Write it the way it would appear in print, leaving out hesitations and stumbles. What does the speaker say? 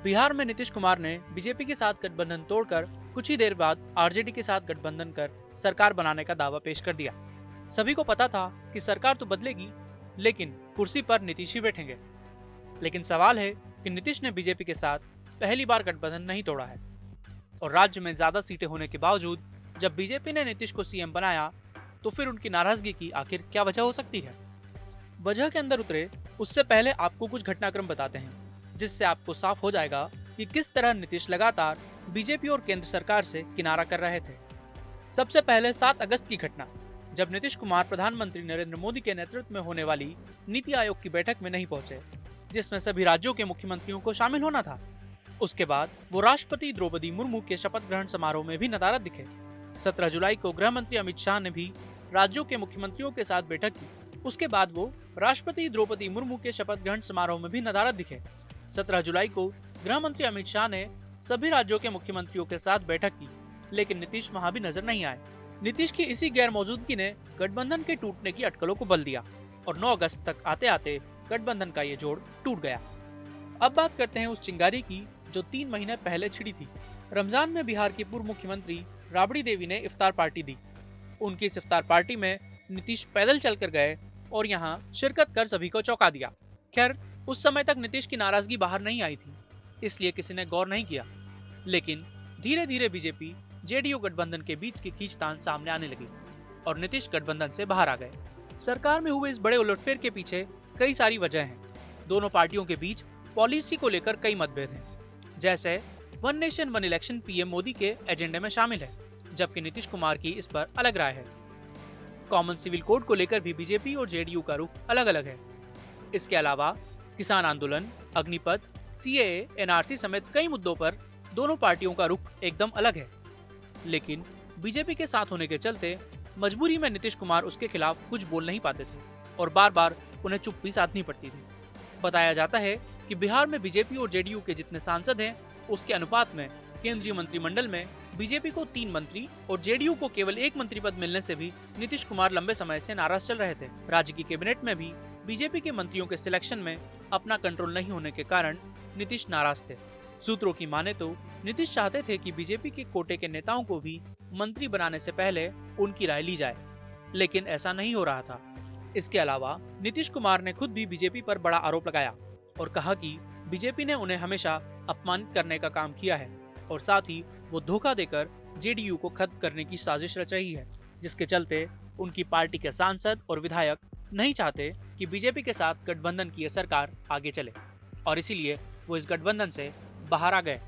बिहार में नीतीश कुमार ने बीजेपी के साथ गठबंधन तोड़कर कुछ ही देर बाद आरजेडी के साथ गठबंधन कर सरकार बनाने का दावा पेश कर दिया। सभी को पता था कि सरकार तो बदलेगी, लेकिन कुर्सी पर नीतीश ही बैठेंगे। लेकिन सवाल है कि नीतीश ने बीजेपी के साथ पहली बार गठबंधन नहीं तोड़ा है, और राज्य में ज्यादा सीटें होने के बावजूद जब बीजेपी ने नीतीश को सीएम बनाया तो फिर उनकी नाराजगी की आखिर क्या वजह हो सकती है। वजह के अंदर उतरे उससे पहले आपको कुछ घटनाक्रम बताते हैं, जिससे आपको साफ हो जाएगा कि किस तरह नीतीश लगातार बीजेपी और केंद्र सरकार से किनारा कर रहे थे। सबसे पहले 7 अगस्त की घटना, जब नीतीश कुमार प्रधानमंत्री नरेंद्र मोदी के नेतृत्व में होने वाली नीति आयोग की बैठक में नहीं पहुंचे, जिसमें सभी राज्यों के मुख्यमंत्रियों को शामिल होना था। उसके बाद वो राष्ट्रपति द्रौपदी मुर्मू के शपथ ग्रहण समारोह में भी नदारद दिखे। 17 जुलाई को गृह मंत्री अमित शाह ने भी राज्यों के मुख्यमंत्रियों के साथ बैठक की। उसके बाद वो राष्ट्रपति द्रौपदी मुर्मू के शपथ ग्रहण समारोह में भी नदारद दिखे। 17 जुलाई को गृह मंत्री अमित शाह ने सभी राज्यों के मुख्यमंत्रियों के साथ बैठक की, लेकिन नीतीश वहां भी नजर नहीं आए। नीतीश की इसी गैर मौजूदगी ने गठबंधन के टूटने की अटकलों को बल दिया और 9 अगस्त तक आते आते गठबंधन का ये जोड़ टूट गया। अब बात करते हैं उस चिंगारी की जो 3 महीने पहले छिड़ी थी। रमजान में बिहार की पूर्व मुख्यमंत्री राबड़ी देवी ने इफ्तार पार्टी दी। उनकी इस इफ्तार पार्टी में नीतीश पैदल चलकर गए और यहाँ शिरकत कर सभी को चौंका दिया। खैर, उस समय तक नीतीश की नाराजगी बाहर नहीं आई थी, इसलिए किसी ने गौर नहीं किया। लेकिन धीरे धीरे बीजेपी जेडीयू गठबंधन के बीच की खींचतान सामने आने लगी और नीतीश गठबंधन से बाहर आ गए। सरकार में हुए इस बड़े उलटफेर के पीछे कई सारी वजह हैं। दोनों पार्टियों के बीच पॉलिसी को लेकर कई मतभेद हैं, जैसे one nation one election PM Modi के एजेंडे में शामिल है, जबकि नीतीश कुमार की इस पर अलग राय है। कॉमन सिविल कोड को लेकर भी बीजेपी और जेडीयू का रुख अलग अलग है। इसके अलावा किसान आंदोलन, अग्निपथ, सीएए, एनआरसी समेत कई मुद्दों पर दोनों पार्टियों का रुख एकदम अलग है। लेकिन बीजेपी के साथ होने के चलते मजबूरी में नीतीश कुमार उसके खिलाफ कुछ बोल नहीं पाते थे और बार बार उन्हें चुप्पी साधनी पड़ती थी। बताया जाता है कि बिहार में बीजेपी और जेडीयू के जितने सांसद हैं, उसके अनुपात में केंद्रीय मंत्रिमंडल में बीजेपी को 3 मंत्री और जेडीयू को केवल 1 मंत्री पद मिलने से भी नीतीश कुमार लंबे समय से नाराज चल रहे थे। राज्य की कैबिनेट में भी बीजेपी के मंत्रियों के सिलेक्शन में अपना कंट्रोल नहीं होने के कारण नीतीश नाराज थे। सूत्रों की माने तो नीतीश चाहते थे कि बीजेपी के कोटे के नेताओं को भी मंत्री बनाने से पहले उनकी राय ली जाए, लेकिन ऐसा नहीं हो रहा था। इसके अलावा नीतीश कुमार ने खुद भी बीजेपी पर बड़ा आरोप लगाया और कहा कि बीजेपी ने उन्हें हमेशा अपमानित करने का काम किया है और साथ ही वो धोखा देकर जेडीयू को खत्म करने की साजिश रच रही है, जिसके चलते उनकी पार्टी के सांसद और विधायक नहीं चाहते कि बीजेपी के साथ गठबंधन की यह सरकार आगे चले और इसीलिए वो इस गठबंधन से बाहर आ गए।